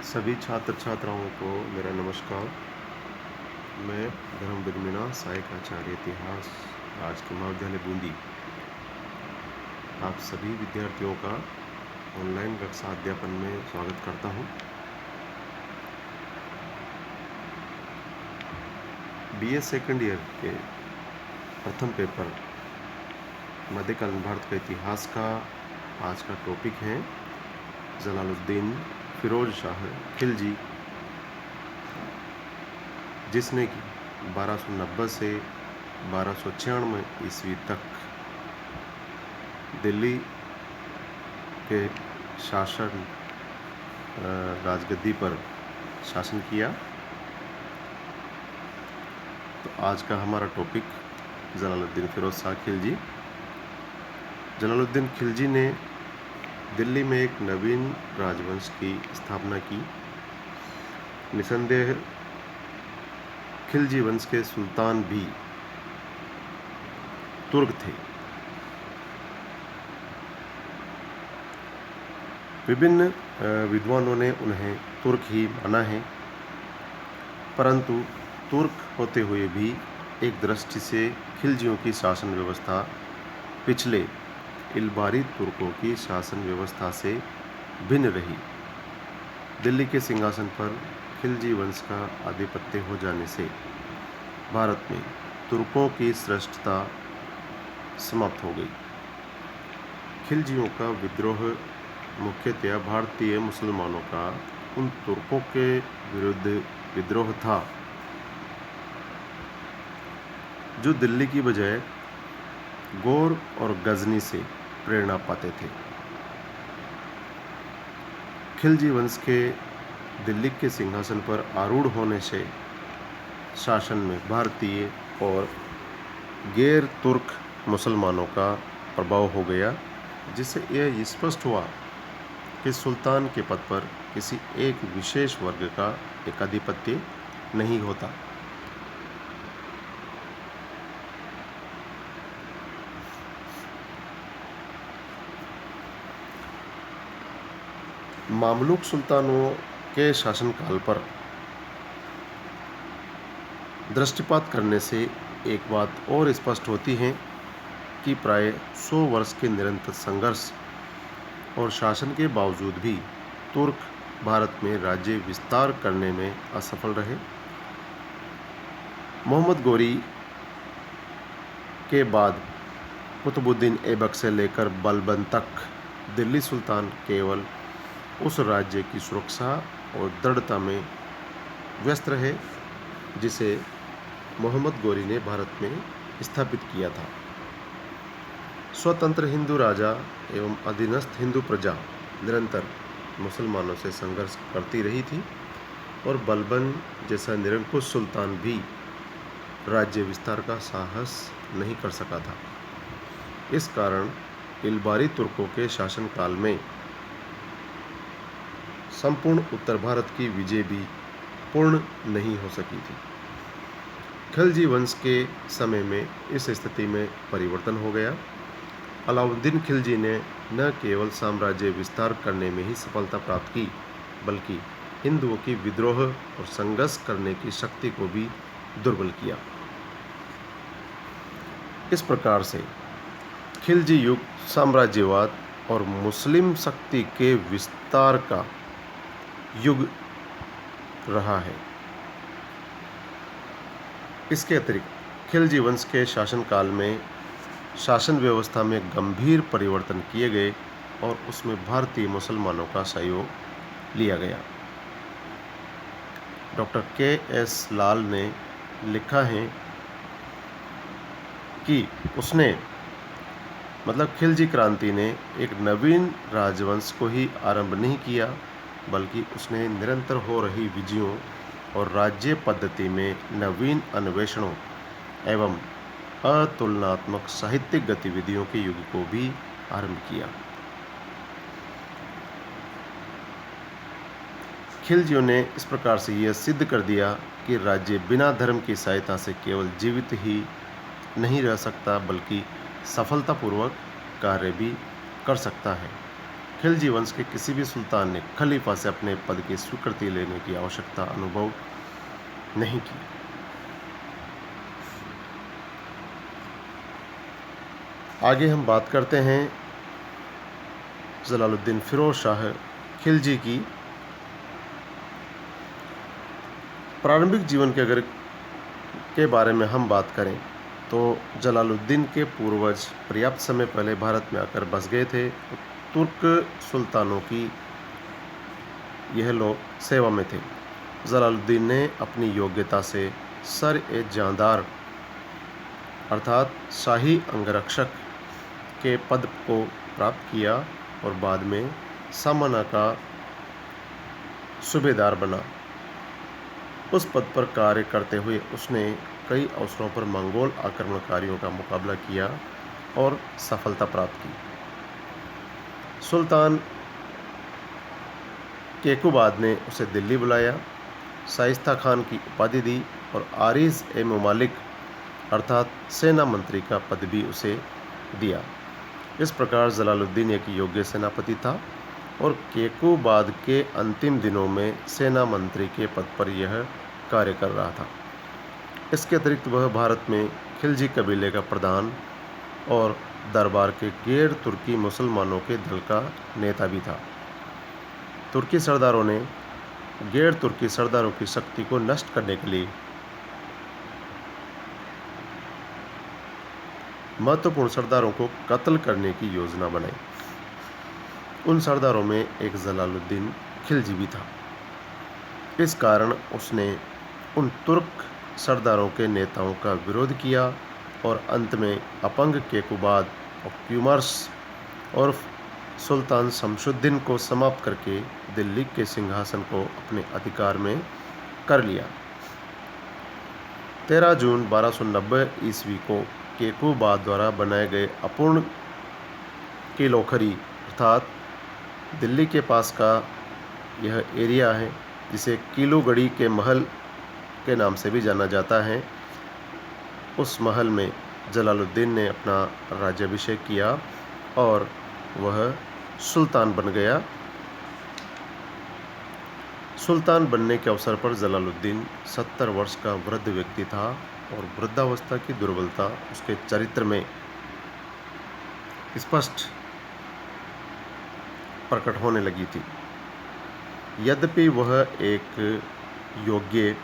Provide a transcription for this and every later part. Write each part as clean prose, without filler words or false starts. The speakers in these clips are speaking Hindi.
सभी छात्र छात्राओं को मेरा नमस्कार। मैं धर्मवीर मीणा, सहायक आचार्य इतिहास, राजकीय महाविद्यालय बूंदी, आप सभी विद्यार्थियों का ऑनलाइन कक्षा अध्यापन में स्वागत करता हूं। बीए सेकंड ईयर के प्रथम पेपर मध्यकालीन भारत का इतिहास का आज का टॉपिक है जलालुद्दीन फिरोज शाह खिलजी, जिसने कि 1290 से 1296 ईस्वी तक दिल्ली के शासन राजगद्दी पर शासन किया। तो आज का हमारा टॉपिक जलालुद्दीन फिरोज शाह खिलजी। जलालुद्दीन खिलजी ने दिल्ली में एक नवीन राजवंश की स्थापना की। निसंदेह खिलजी वंश के सुल्तान भी तुर्क थे। विभिन्न विद्वानों ने उन्हें तुर्क ही माना है, परंतु तुर्क होते हुए भी एक दृष्टि से खिलजियों की शासन व्यवस्था पिछले इल्बारी तुर्कों की शासन व्यवस्था से भिन्न रही। दिल्ली के सिंहासन पर खिलजी वंश का आधिपत्य हो जाने से भारत में तुर्कों की श्रेष्ठता समाप्त हो गई। खिलजियों का विद्रोह मुख्यतया भारतीय मुसलमानों का उन तुर्कों के विरुद्ध विद्रोह था जो दिल्ली की बजाय गौर और गजनी से प्रेरणा पाते थे। खिलजी वंश के दिल्ली के सिंहासन पर आरूढ़ होने से शासन में भारतीय और गैर तुर्क मुसलमानों का प्रभाव हो गया, जिससे यह स्पष्ट हुआ कि सुल्तान के पद पर किसी एक विशेष वर्ग का एकाधिपत्य नहीं होता। मामलुक सुल्तानों के शासनकाल पर दृष्टिपात करने से एक बात और स्पष्ट होती है कि प्राय 100 वर्ष के निरंतर संघर्ष और शासन के बावजूद भी तुर्क भारत में राज्य विस्तार करने में असफल रहे। मोहम्मद गोरी के बाद कुतुबुद्दीन ऐबक से लेकर बलबन तक दिल्ली सुल्तान केवल उस राज्य की सुरक्षा और दृढ़ता में व्यस्त रहे जिसे मोहम्मद गोरी ने भारत में स्थापित किया था। स्वतंत्र हिंदू राजा एवं अधीनस्थ हिंदू प्रजा निरंतर मुसलमानों से संघर्ष करती रही थी और बलबन जैसा निरंकुश सुल्तान भी राज्य विस्तार का साहस नहीं कर सका था। इस कारण इल्बारी तुर्कों के शासनकाल में संपूर्ण उत्तर भारत की विजय भी पूर्ण नहीं हो सकी थी। खिलजी वंश के समय में इस स्थिति में परिवर्तन हो गया। अलाउद्दीन खिलजी ने न केवल साम्राज्य विस्तार करने में ही सफलता प्राप्त की, बल्कि हिंदुओं की विद्रोह और संघर्ष करने की शक्ति को भी दुर्बल किया। इस प्रकार से खिलजी युग साम्राज्यवाद और मुस्लिम शक्ति के विस्तार का युग रहा है। इसके अतिरिक्त खिलजी वंश के शासनकाल में शासन व्यवस्था में गंभीर परिवर्तन किए गए और उसमें भारतीय मुसलमानों का सहयोग लिया गया। Doctor KS. लाल ने लिखा है कि उसने खिलजी क्रांति ने एक नवीन राजवंश को ही आरंभ नहीं किया, बल्कि उसने निरंतर हो रही विजयों और राज्य पद्धति में नवीन अन्वेषणों एवं अतुलनात्मक साहित्यिक गतिविधियों के युग को भी आरंभ किया। खिलजियों ने इस प्रकार से यह सिद्ध कर दिया कि राज्य बिना धर्म की सहायता से केवल जीवित ही नहीं रह सकता, बल्कि सफलतापूर्वक कार्य भी कर सकता है। खिलजी वंश के किसी भी सुल्तान ने खलीफा से अपने पद की स्वीकृति लेने की आवश्यकता अनुभव नहीं की। आगे हम बात करते हैं जलालुद्दीन फिरोज शाह खिलजी की। प्रारंभिक जीवन के बारे में हम बात करें तो जलालुद्दीन के पूर्वज पर्याप्त समय पहले भारत में आकर बस गए थे। तुर्क सुल्तानों की यह लोग सेवा में थे। जलालुद्दीन ने अपनी योग्यता से सर-ए-जहाँदार अर्थात शाही अंगरक्षक के पद को प्राप्त किया और बाद में सामना का सूबेदार बना। उस पद पर कार्य करते हुए उसने कई अवसरों पर मंगोल आक्रमणकारियों का मुकाबला किया और सफलता प्राप्त की। सुल्तान केकुबाद ने उसे दिल्ली बुलाया, शाइस्ता खान की उपाधि दी और आरिज़-ए-ममालिक अर्थात सेना मंत्री का पद भी उसे दिया। इस प्रकार जलालुद्दीन एक योग्य सेनापति था और केकुबाद के अंतिम दिनों में सेना मंत्री के पद पर यह कार्य कर रहा था। इसके अतिरिक्त वह भारत में खिलजी कबीले का प्रधान और दरबार के गैर तुर्की मुसलमानों के दल का नेता भी था। तुर्की सरदारों ने गैर तुर्की सरदारों की शक्ति को नष्ट करने के लिए महत्वपूर्ण सरदारों को कत्ल करने की योजना बनाई। उन सरदारों में एक जलालुद्दीन खिलजी भी था। इस कारण उसने उन तुर्क सरदारों के नेताओं का विरोध किया और अंत में अपंग केकुबाद और क्यूमर्स और सुल्तान शमशुद्दीन को समाप्त करके दिल्ली के सिंहासन को अपने अधिकार में कर लिया। 13 जून 1290 ईस्वी को केकुबाद द्वारा बनाए गए अपूर्ण किलोखरी अर्थात दिल्ली के पास का यह एरिया है जिसे किलोगढ़ी के महल के नाम से भी जाना जाता है। उस महल में जलालुद्दीन ने अपना राज्याभिषेक किया और वह सुल्तान बन गया। सुल्तान बनने के अवसर पर जलालुद्दीन 70 वर्ष का वृद्ध व्यक्ति था और वृद्धावस्था की दुर्बलता उसके चरित्र में स्पष्ट प्रकट होने लगी थी। यद्यपि वह एक योग्य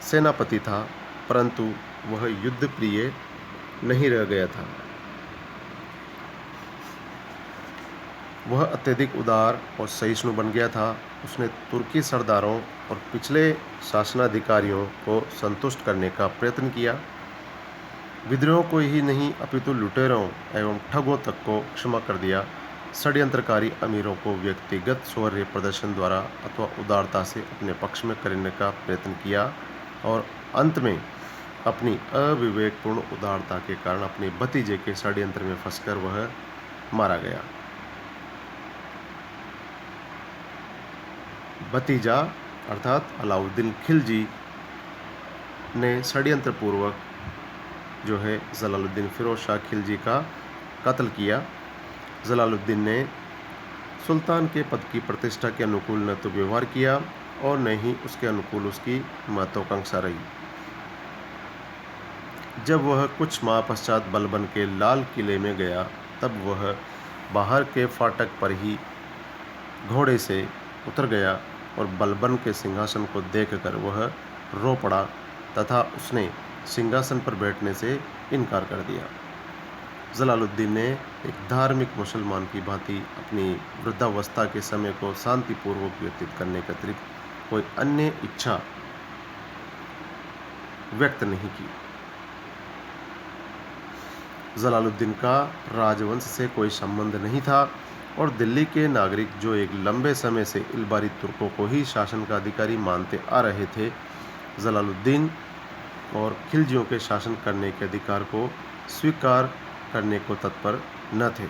सेनापति था परंतु वह युद्ध प्रिय नहीं रह गया था। वह अत्यधिक उदार और सहिष्णु बन गया था। उसने तुर्की सरदारों और पिछले शासनाधिकारियों को संतुष्ट करने का प्रयत्न किया। विद्रोह को ही नहीं अपितु लुटेरों एवं ठगों तक को क्षमा कर दिया। षड्यंत्रकारी अमीरों को व्यक्तिगत शौर्य प्रदर्शन द्वारा अथवा उदारता से अपने पक्ष में करने का प्रयत्न किया और अंत में अपनी अविवेकपूर्ण उदारता के कारण अपने भतीजे के षड्यंत्र में फंसकर वह मारा गया। भतीजा अर्थात अलाउद्दीन खिलजी ने षड्यंत्र पूर्वक जो है जलालुद्दीन फिरोज शाह खिलजी का कत्ल किया। जलालुद्दीन ने सुल्तान के पद की प्रतिष्ठा के अनुकूल न तो व्यवहार किया और न ही उसके अनुकूल उसकी महत्वाकांक्षा रही। जब वह कुछ माह पश्चात बलबन के लाल किले में गया तब वह बाहर के फाटक पर ही घोड़े से उतर गया और बलबन के सिंहासन को देखकर वह रो पड़ा तथा उसने सिंहासन पर बैठने से इनकार कर दिया। जलालुद्दीन ने एक धार्मिक मुसलमान की भांति अपनी वृद्धावस्था के समय को शांतिपूर्वक व्यतीत करने के अतिरिक्त कोई अन्य इच्छा व्यक्त नहीं की। जलालुद्दीन का राजवंश से कोई संबंध नहीं था और दिल्ली के नागरिक जो एक लंबे समय से इलबारी तुर्कों को ही शासन का अधिकारी मानते आ रहे थे, जलालुद्दीन और खिलजियों के शासन करने के अधिकार को स्वीकार करने को तत्पर न थे।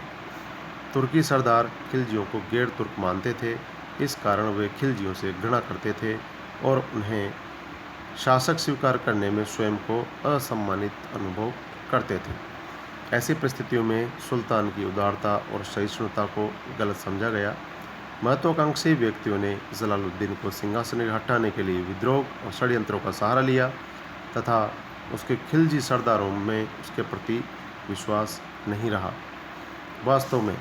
तुर्की सरदार खिलजियों को गैर तुर्क मानते थे। इस कारण वे खिलजियों से घृणा करते थे और उन्हें शासक स्वीकार करने में स्वयं को असम्मानित अनुभव करते थे। ऐसी परिस्थितियों में सुल्तान की उदारता और सहिष्णुता को गलत समझा गया। महत्वाकांक्षी व्यक्तियों ने जलालुद्दीन को सिंहासन से हटाने के लिए विद्रोह और षड्यंत्रों का सहारा लिया तथा उसके खिलजी सरदारों में उसके प्रति विश्वास नहीं रहा। वास्तव में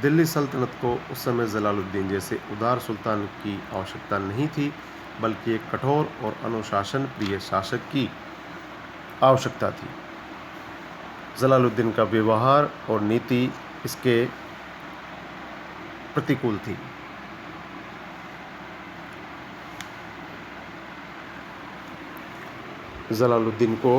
दिल्ली सल्तनत को उस समय जलालुद्दीन जैसे उदार सुल्तान की आवश्यकता नहीं थी, बल्कि एक कठोर और अनुशासन प्रिय शासक की आवश्यकता थी। जलालुद्दीन का व्यवहार और नीति इसके प्रतिकूल थी। जलालुद्दीन को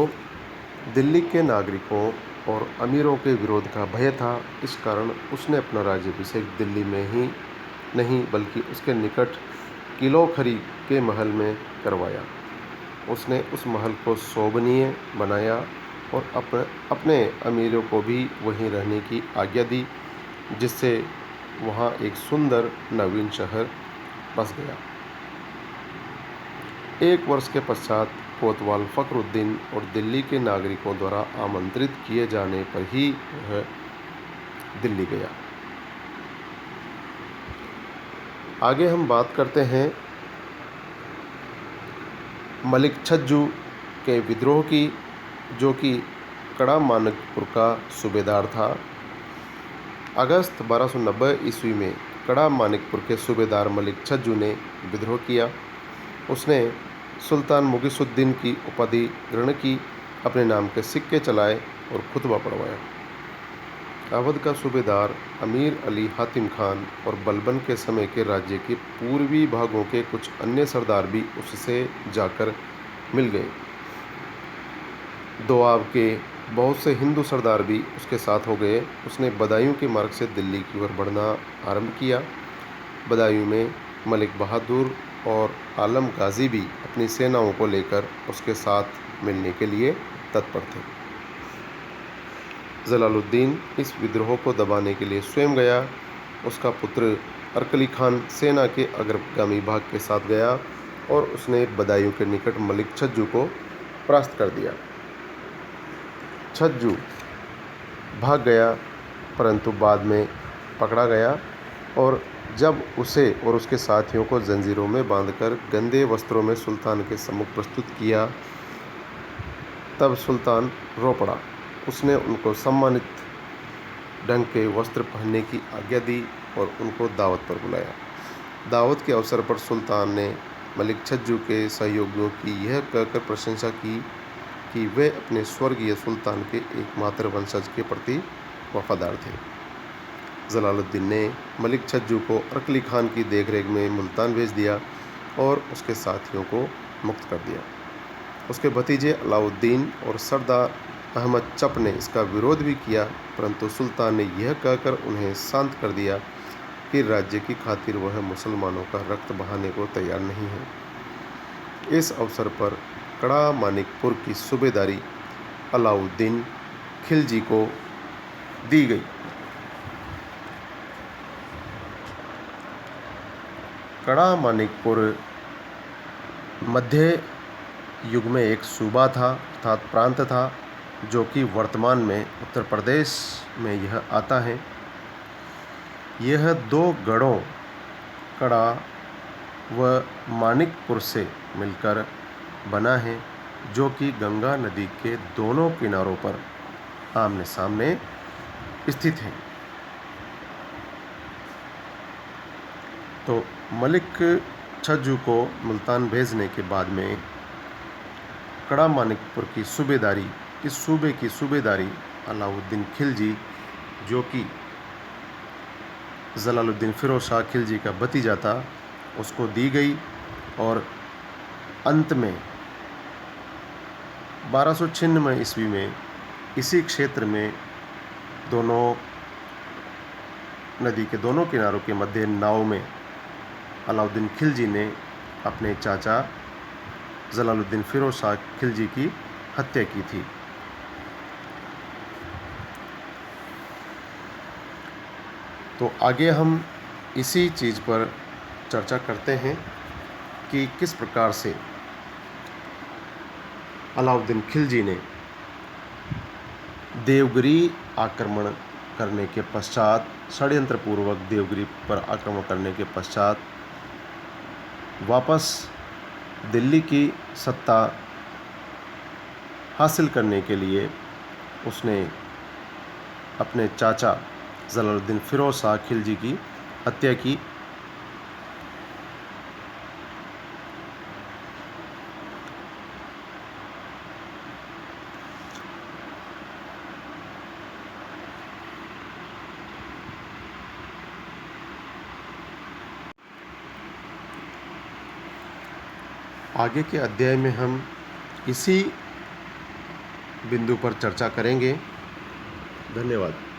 दिल्ली के नागरिकों और अमीरों के विरोध का भय था। इस कारण उसने अपना राज्याभिषेक दिल्ली में ही नहीं बल्कि उसके निकट किलोखरी के महल में करवाया। उसने उस महल को शोभनीय बनाया और अपने अमीरों को भी वहीं रहने की आज्ञा दी, जिससे वहाँ एक सुंदर नवीन शहर बस गया। एक वर्ष के पश्चात कोतवाल फखरुद्दीन और दिल्ली के नागरिकों द्वारा आमंत्रित किए जाने पर ही वह दिल्ली गया। आगे हम बात करते हैं मलिक छज्जू के विद्रोह की, जो कि कड़ा मानिकपुर का सूबेदार था। अगस्त 1290 ईस्वी में कड़ा मानिकपुर के सूबेदार मलिक छज्जू ने विद्रोह किया। उसने सुल्तान मुगिसुद्दीन की उपाधि ग्रहण की, अपने नाम के सिक्के चलाए और खुतबा पढ़वाया। अवध का सूबेदार अमीर अली हातिम खान और बलबन के समय के राज्य के पूर्वी भागों के कुछ अन्य सरदार भी उससे जाकर मिल गए। दोआब के बहुत से हिंदू सरदार भी उसके साथ हो गए। उसने बदायूं के मार्ग से दिल्ली की ओर बढ़ना आरंभ किया। बदायूं में मलिक बहादुर और आलम गाजी भी अपनी सेनाओं को लेकर उसके साथ मिलने के लिए तत्पर थे। जलालुद्दीन इस विद्रोह को दबाने के लिए स्वयं गया। उसका पुत्र अरकली खान सेना के अग्रगामी भाग के साथ गया और उसने बदायूं के निकट मलिक छज्जू को परास्त कर दिया। छज्जू भाग गया, परंतु बाद में पकड़ा गया और जब उसे और उसके साथियों को जंजीरों में बांधकर गंदे वस्त्रों में सुल्तान के सम्मुख प्रस्तुत किया, तब सुल्तान रो पड़ा। उसने उनको सम्मानित ढंग के वस्त्र पहनने की आज्ञा दी और उनको दावत पर बुलाया। दावत के अवसर पर सुल्तान ने मलिक छज्जू के सहयोगियों की यह कहकर प्रशंसा की कि वे अपने स्वर्गीय सुल्तान के एकमात्र वंशज के प्रति वफादार थे। जलालुद्दीन ने मलिक छज्जू को अरकली खान की देखरेख में मुल्तान भेज दिया और उसके साथियों को मुक्त कर दिया। उसके भतीजे अलाउद्दीन और सरदार अहमद चप ने इसका विरोध भी किया, परंतु सुल्तान ने यह कहकर उन्हें शांत कर दिया कि राज्य की खातिर वह मुसलमानों का रक्त बहाने को तैयार नहीं है। इस अवसर पर कड़ा मानिकपुर की सूबेदारी अलाउद्दीन खिलजी को दी गई। कड़ा मानिकपुर मध्य युग में एक सूबा था अर्थात प्रांत था, जो कि वर्तमान में उत्तर प्रदेश में यह आता है। यह दो गढ़ों कड़ा व मानिकपुर से मिलकर बना है, जो कि गंगा नदी के दोनों किनारों पर आमने सामने स्थित है। तो मलिक छज्जू को मुल्तान भेजने के बाद में कड़ा मानिकपुर की सूबेदारी, इस सूबे की सूबेदारी अलाउद्दीन खिलजी, जो कि जलालुद्दीन फिरोज शाह खिलजी का भतीजा था, उसको दी गई और अंत में 1296 ईस्वी में इसी क्षेत्र में दोनों नदी के दोनों किनारों के मध्य नाव में अलाउद्दीन खिलजी ने अपने चाचा जलालुद्दीन फिरोज शाह खिलजी की हत्या की थी। तो आगे हम इसी चीज़ पर चर्चा करते हैं कि किस प्रकार से अलाउद्दीन खिलजी ने देवगिरी आक्रमण करने के पश्चात, षड्यंत्रपूर्वक देवगिरी पर आक्रमण करने के पश्चात वापस दिल्ली की सत्ता हासिल करने के लिए उसने अपने चाचा जलालुद्दीन फिरोज शाह खिलजी की हत्या की। आगे के अध्याय में हम इसी बिंदु पर चर्चा करेंगे। धन्यवाद।